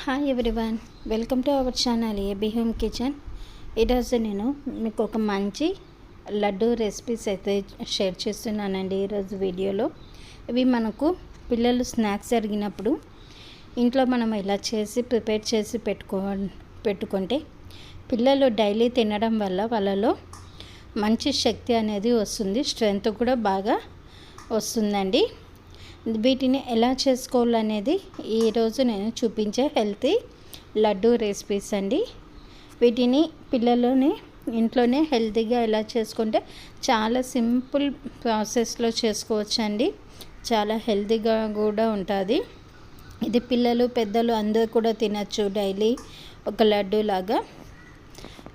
Hi everyone, welcome to our channel AB home kitchen. ఈరోజు నేను మీకు ఒక మంచి లడ్డు రెసిపీస్ అయితే షేర్ చేస్తున్నానండి. ఈరోజు వీడియోలో ఇవి మనకు పిల్లలు స్నాక్స్ అడిగినప్పుడు ఇంట్లో మనం ఇలా చేసి ప్రిపేర్ చేసి పెట్టుకుంటే పిల్లలు డైలీ తినడం వల్ల వాళ్ళలో మంచి శక్తి అనేది వస్తుంది, స్ట్రెంగ్త్ కూడా బాగా వస్తుందండి. వీటిని ఎలా చేసుకోవాలనేది ఈరోజు నేను చూపించే హెల్తీ లడ్డు రెసిపీస్ అండి. వీటిని పిల్లలని ఇంట్లోనే హెల్తీగా ఎలా చేసుకుంటే చాలా సింపుల్ ప్రాసెస్లో చేసుకోవచ్చండి. చాలా హెల్తీగా కూడా ఉంటుంది. ఇది పిల్లలు పెద్దలు అందరూ కూడా తినచ్చు డైలీ ఒక లడ్డు లాగా.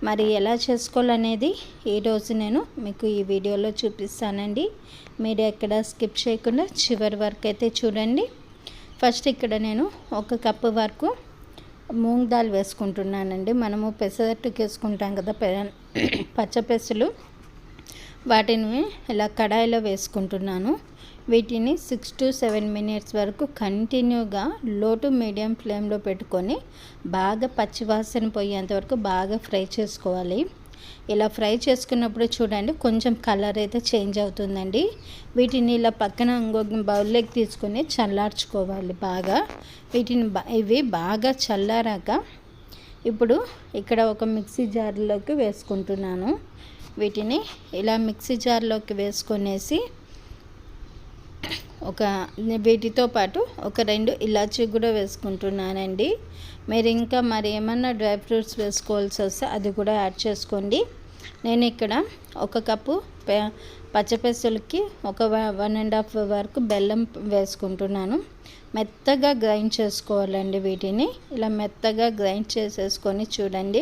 మరి ఎలా చేసుకోవాలనేది ఈరోజు నేను మీకు ఈ వీడియోలో చూపిస్తానండి. మీరు ఎక్కడ స్కిప్ చేయకుండా చివరి వరకు అయితే చూడండి. ఫస్ట్ ఇక్కడ నేను 1 కప్పు వరకు మూంగ్ దాల్ వేసుకుంటున్నానండి. మనము పెసరట్టుకు వేసుకుంటాం కదా పచ్చపెసలు, వాటిని ఇలా కడాయిలో వేసుకుంటున్నాను. వీటిని 6 to 7 minutes వరకు కంటిన్యూగా లో టు మీడియం ఫ్లేమ్లో పెట్టుకొని బాగా పచ్చివాసన పోయేంత వరకు బాగా ఫ్రై చేసుకోవాలి. ఇలా ఫ్రై చేసుకున్నప్పుడు చూడండి కొంచెం కలర్ అయితే చేంజ్ అవుతుందండి. వీటిని ఇలా పక్కన ఇంకొక బౌల్లోకి తీసుకొని చల్లార్చుకోవాలి బాగా. ఇవి బాగా చల్లారాక ఇప్పుడు ఇక్కడ ఒక మిక్సీ జార్లోకి వేసుకుంటున్నాను. వీటిని ఇలా మిక్సీ జార్లోకి వేసుకొనేసి వీటితో పాటు ఒక 2 ఇలాచీ కూడా వేసుకుంటున్నానండి. మీరు ఇంకా మరి ఏమన్నా డ్రై ఫ్రూట్స్ వేసుకోవాల్సి వస్తే అది కూడా యాడ్ చేసుకోండి. నేను ఇక్కడ 1 కప్పు పచ్చపెసలకి ఒక 1.5 వరకు బెల్లం వేసుకుంటున్నాను. మెత్తగా గ్రైండ్ చేసుకోవాలండి. వీటిని ఇలా మెత్తగా గ్రైండ్ చేసేసుకొని చూడండి,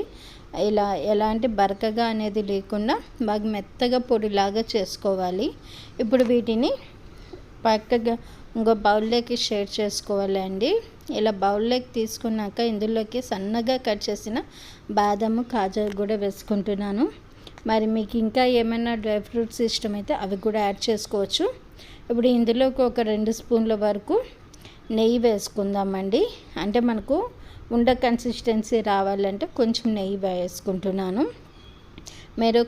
ఇలా ఎలాంటి బరకగా అనేది లేకుండా బాగా మెత్తగా పొడిలాగా చేసుకోవాలి. ఇప్పుడు వీటిని పక్కగా ఇంకో బౌల్లోకి షేర్ చేసుకోవాలండి. ఇలా బౌల్లోకి తీసుకున్నాక ఇందులోకి సన్నగా కట్ చేసిన బాదము, కాజు కూడా వేసుకుంటున్నాను. మరి మీకు ఇంకా ఏమైనా డ్రై ఫ్రూట్స్ ఇష్టమైతే అవి కూడా యాడ్ చేసుకోవచ్చు. ఇప్పుడు ఇందులోకి ఒక 2 స్పూన్ల వరకు నెయ్యి వేసుకుందామండి. అంటే మనకు ఉండ కన్సిస్టెన్సీ రావాలంటే కొంచెం నెయ్యి వేసుకుంటున్నాను. మీరు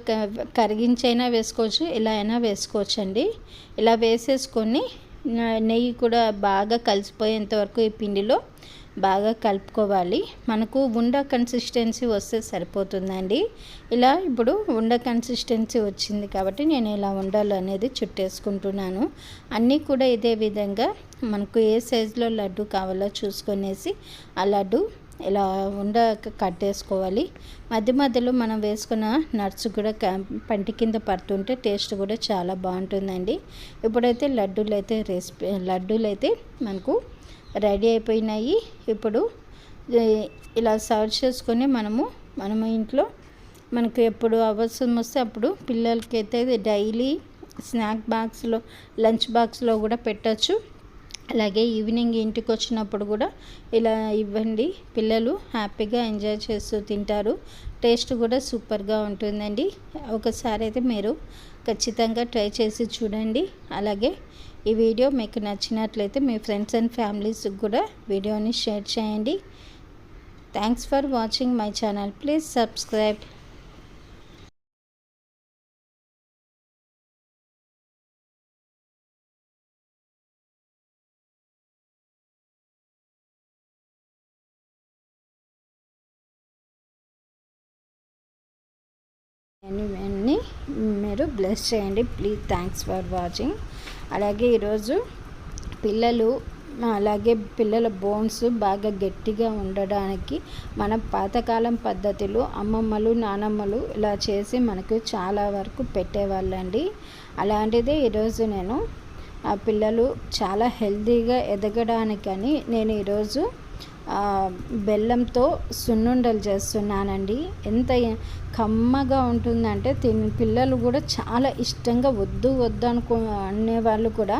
కరిగించైనా వేసుకోవచ్చు, ఇలా అయినా వేసుకోవచ్చు అండి. ఇలా వేసేసుకొని నెయ్యి కూడా బాగా కలిసిపోయేంత వరకు ఈ పిండిలో బాగా కలుపుకోవాలి. మనకు ఉండ కన్సిస్టెన్సీ వస్తే సరిపోతుందండి. ఇలా ఇప్పుడు ఉండ కన్సిస్టెన్సీ వచ్చింది కాబట్టి నేను ఇలా ఉండాలి అనేది చుట్టేసుకుంటున్నాను. అన్నీ కూడా ఇదే విధంగా మనకు ఏ సైజులో లడ్డు కావాలో చూసుకొనేసి ఆ లడ్డు ఇలా కట్టేసుకోవాలి. మధ్య మధ్యలో మనం వేసుకున్న నట్స్ కూడా పంటి కింద పడుతుంటే టేస్ట్ కూడా చాలా బాగుంటుందండి. ఇప్పుడైతే లడ్డూలు అయితే మనకు రెడీ అయిపోయినాయి. ఇప్పుడు ఇలా సర్వ్ చేసుకొని మనము ఇంట్లో మనకు ఎప్పుడు అవసరం వస్తే అప్పుడు పిల్లలకి అయితే డైలీ స్నాక్ బాక్స్లో, లంచ్ బాక్స్లో కూడా పెట్టచ్చు. అలాగే ఈవినింగ్ ఇంటికి వచ్చినప్పుడు కూడా ఇలా ఇవ్వండి, పిల్లలు హ్యాపీగా ఎంజాయ్ చేస్తూ తింటారు. టేస్ట్ కూడా సూపర్గా ఉంటుందండి. ఒకసారి అయితే మీరు ఖచ్చితంగా ట్రై చేసి చూడండి. అలాగే ఈ వీడియో మీకు నచ్చినట్లయితే మీ ఫ్రెండ్స్ అండ్ ఫ్యామిలీస్కి కూడా వీడియోని షేర్ చేయండి. Thanks for watching my channel. Please subscribe. అన్నీ మీరు బ్లెస్ చేయండి ప్లీజ్. Thanks for watching. అలాగే ఈరోజు పిల్లల బోన్స్ బాగా గట్టిగా ఉండడానికి మన పాతకాలం పద్ధతిలో అమ్మమ్మలు, నానమ్మలు ఇలా చేసి మనకు చాలా వరకు పెట్టేవాళ్ళండి. అలాంటిదే ఈరోజు నేను పిల్లలు చాలా హెల్తీగా ఎదగడానికని నేను ఈరోజు బెల్లంతో సున్నుండలు చేస్తున్నానండి. ఎంత కమ్మగా ఉంటుందంటే పిల్లలు కూడా చాలా ఇష్టంగా వద్దు అనేవాళ్ళు కూడా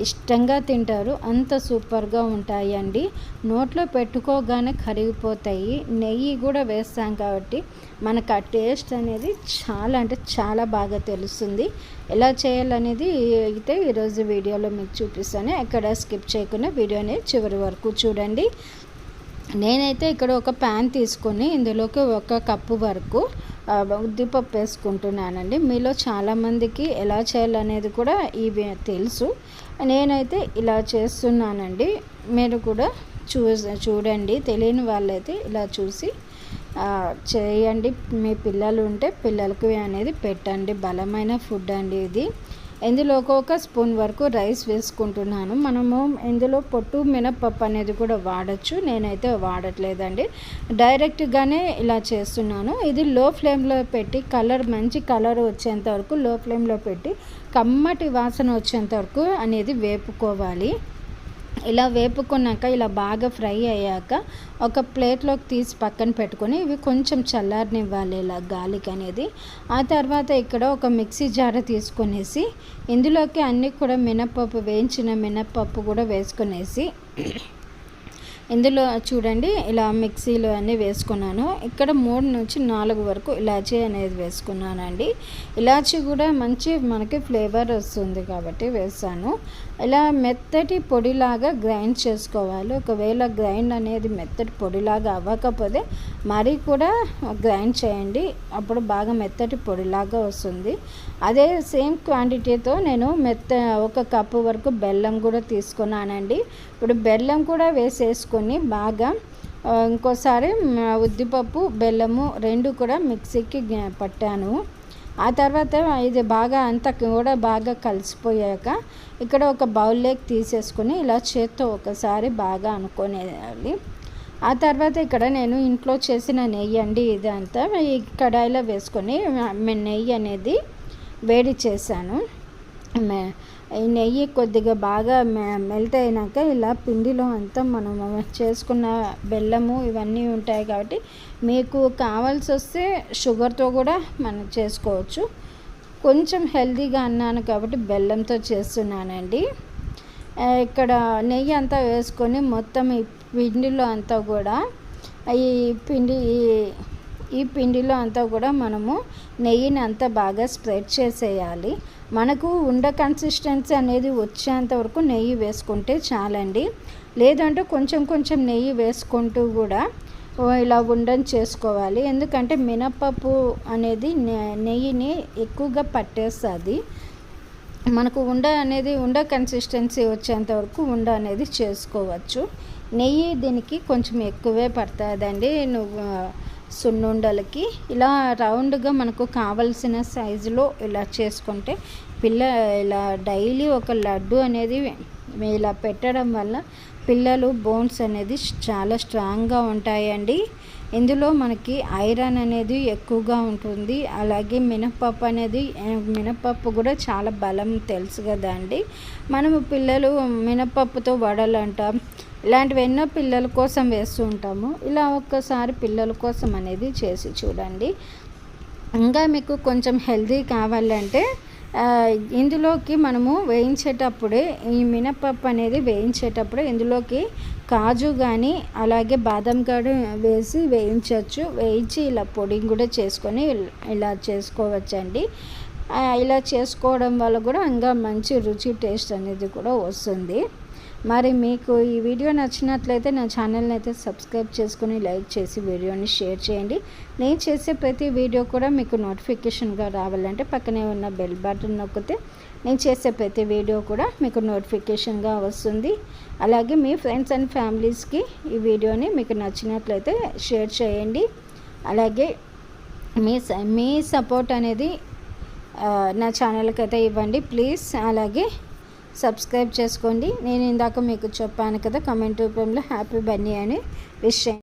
ఇష్టంగా తింటారు. అంత సూపర్గా ఉంటాయండి. నోట్లో పెట్టుకోగానే కరిగిపోతాయి. నెయ్యి కూడా వేస్తాం కాబట్టి మనకు ఆ టేస్ట్ అనేది చాలా అంటే చాలా బాగా తెలుస్తుంది. ఎలా చేయాలనేది అయితే ఈరోజు వీడియోలో మీకు చూపిస్తాను. ఎక్కడ స్కిప్ చేయకుండా వీడియోని చివరి వరకు చూడండి. నేనైతే ఇక్కడ ఒక ప్యాన్ తీసుకొని ఇందులోకి 1 కప్పు వరకు ఉద్దిపప్పు వేసుకుంటున్నానండి. మీలో చాలామందికి ఎలా చేయాలనేది కూడా ఇవి తెలుసు. నేనైతే ఇలా చేస్తున్నానండి. మీరు కూడా చూడండి. తెలియని వాళ్ళైతే ఇలా చూసి చేయండి. మీ పిల్లలు ఉంటే పిల్లలకి అనేది పెట్టండి. బలమైన ఫుడ్ అండి ఇది. ఇందులో ఒక స్పూన్ వరకు రైస్ వేసుకుంటున్నాను. మనము ఇందులో పొట్టు మినపప్పు అనేది కూడా వాడచ్చు. నేనైతే వాడట్లేదండి, డైరెక్ట్గానే ఇలా చేస్తున్నాను. ఇది లో ఫ్లేమ్లో పెట్టి మంచి కలర్ వచ్చేంత వరకు లో ఫ్లేమ్లో పెట్టి కమ్మటి వాసన వచ్చేంత వరకు అనేది వేపుకోవాలి. ఇలా వేపుకున్నాక ఇలా బాగా ఫ్రై అయ్యాక ఒక ప్లేట్లోకి తీసి పక్కన పెట్టుకొని ఇవి కొంచెం చల్లారనివ్వాలి ఇలా గాలికి అనేది. ఆ తర్వాత ఇక్కడ ఒక మిక్సీ జార్ తీసుకొనేసి ఇందులోకి అన్నీ కూడా వేయించిన మినప్పప్పు కూడా వేసుకొనేసి ఇందులో చూడండి ఇలా మిక్సీలో అన్నీ వేసుకున్నాను. ఇక్కడ 3 నుంచి 4 వరకు ఇలాచీ అనేది వేసుకున్నానండి. ఇలాచీ కూడా మంచి మనకి ఫ్లేవర్ వస్తుంది కాబట్టి వేసాను. ఇలా మెత్తటి పొడిలాగా గ్రైండ్ చేసుకోవాలి. ఒకవేళ గ్రైండ్ అనేది మెత్తటి పొడిలాగా అవ్వకపోతే మరీ కూడా గ్రైండ్ చేయండి, అప్పుడు బాగా మెత్తటి పొడిలాగా వస్తుంది. అదే సేమ్ క్వాంటిటీతో నేను 1 కప్పు వరకు బెల్లం కూడా తీసుకున్నానండి. ఇప్పుడు బెల్లం కూడా వేసేసుకొని బాగా ఇంకోసారి ఉద్దిపప్పు బెల్లము 2 కూడా మిక్సీకి పట్టాను. ఆ తర్వాత ఇది బాగా అంతా కూడా బాగా కలిసిపోయాక ఇక్కడ ఒక బౌల్లోకి తీసేసుకొని ఇలా చేత్తో ఒకసారి బాగా అనుకోనేయాలి. ఆ తర్వాత ఇక్కడ నేను ఇంట్లో చేసిన నెయ్యి అండి ఇదంతా ఈ కడాయిలో వేసుకొని నెయ్యి అనేది వేడి చేశాను. ఈ నెయ్యి కొద్దిగా బాగా మెల్ట్ అయినాక ఇలా పిండిలో అంతా మనం చేసుకున్న బెల్లము ఇవన్నీ ఉంటాయి కాబట్టి మీకు కావాల్సి వస్తే షుగర్తో కూడా మనం చేసుకోవచ్చు. కొంచెం హెల్తీగా అన్నాను కాబట్టి బెల్లంతో చేస్తున్నానండి. ఇక్కడ నెయ్యి అంతా వేసుకొని మొత్తం ఈ పిండిలో అంతా కూడా ఈ పిండిలో అంతా కూడా మనము నెయ్యిని అంతా బాగా స్ప్రెడ్ చేసేయాలి. మనకు ఉండ కన్సిస్టెన్సీ అనేది వచ్చేంత వరకు నెయ్యి వేసుకుంటే చాలండి. లేదంటే కొంచెం నెయ్యి వేసుకుంటూ కూడా ఇలా ఉండని చేసుకోవాలి. ఎందుకంటే మినప్పప్పు అనేది నెయ్యిని ఎక్కువగా పట్టేస్తుంది. మనకు ఉండ కన్సిస్టెన్సీ వచ్చేంత వరకు ఉండ అనేది చేసుకోవచ్చు. నెయ్యి దీనికి కొంచెం ఎక్కువే పడుతుందండి. సున్నుండలకి ఇలా రౌండ్గా మనకు కావలసిన సైజులో ఇలా చేసుకుంటే ఇలా డైలీ ఒక లడ్డు అనేది ఇలా పెట్టడం వల్ల పిల్లలు బోన్స్ అనేది చాలా స్ట్రాంగ్గా ఉంటాయండి. ఇందులో మనకి ఐరన్ అనేది ఎక్కువగా ఉంటుంది. అలాగే మినపప్పు కూడా చాలా బలం తెలుసు కదా అండి. మనము పిల్లలు మినపప్పుతో వడలంటాం, ఇలాంటివి ఎన్నో పిల్లల కోసం వేస్తూ ఉంటాము. ఇలా ఒక్కసారి పిల్లల కోసం అనేది చేసి చూడండి. ఇంకా మీకు కొంచెం హెల్తీ కావాలంటే ఇందులోకి మనము వేయించేటప్పుడే ఈ మినపప్పు అనేది వేయించేటప్పుడు ఇందులోకి కాజు కానీ అలాగే బాదం కాడు వేసి వేయించి ఇలా పొడి కూడా చేసుకొని ఇలా చేసుకోవచ్చండి. ఇలా చేసుకోవడం వల్ల కూడా ఇంకా మంచి రుచి టేస్ట్ అనేది కూడా వస్తుంది. మరి మీకు ఈ వీడియో నచ్చినట్లయితే నా ఛానల్ని అయితే సబ్స్క్రైబ్ చేసుకుని లైక్ చేసి వీడియోని షేర్ చేయండి. నేను చేసే ప్రతి వీడియో కూడా మీకు నోటిఫికేషన్గా రావాలంటే పక్కనే ఉన్న బెల్ బటన్ నొక్కితే నేను చేసే ప్రతి వీడియో కూడా మీకు నోటిఫికేషన్గా వస్తుంది. అలాగే మీ ఫ్రెండ్స్ అండ్ ఫ్యామిలీస్కి ఈ వీడియోని మీకు నచ్చినట్లయితే షేర్ చేయండి. అలాగే మీ సపోర్ట్ అనేది నా ఛానల్కి అయితే ఇవ్వండి ప్లీజ్. అలాగే సబ్స్క్రైబ్ చేసుకోండి. నేను ఇందాక మీకు చెప్పాను కదా, కమెంట్ రూపంలో హ్యాపీ బర్త్డే అని విష్ చేయండి.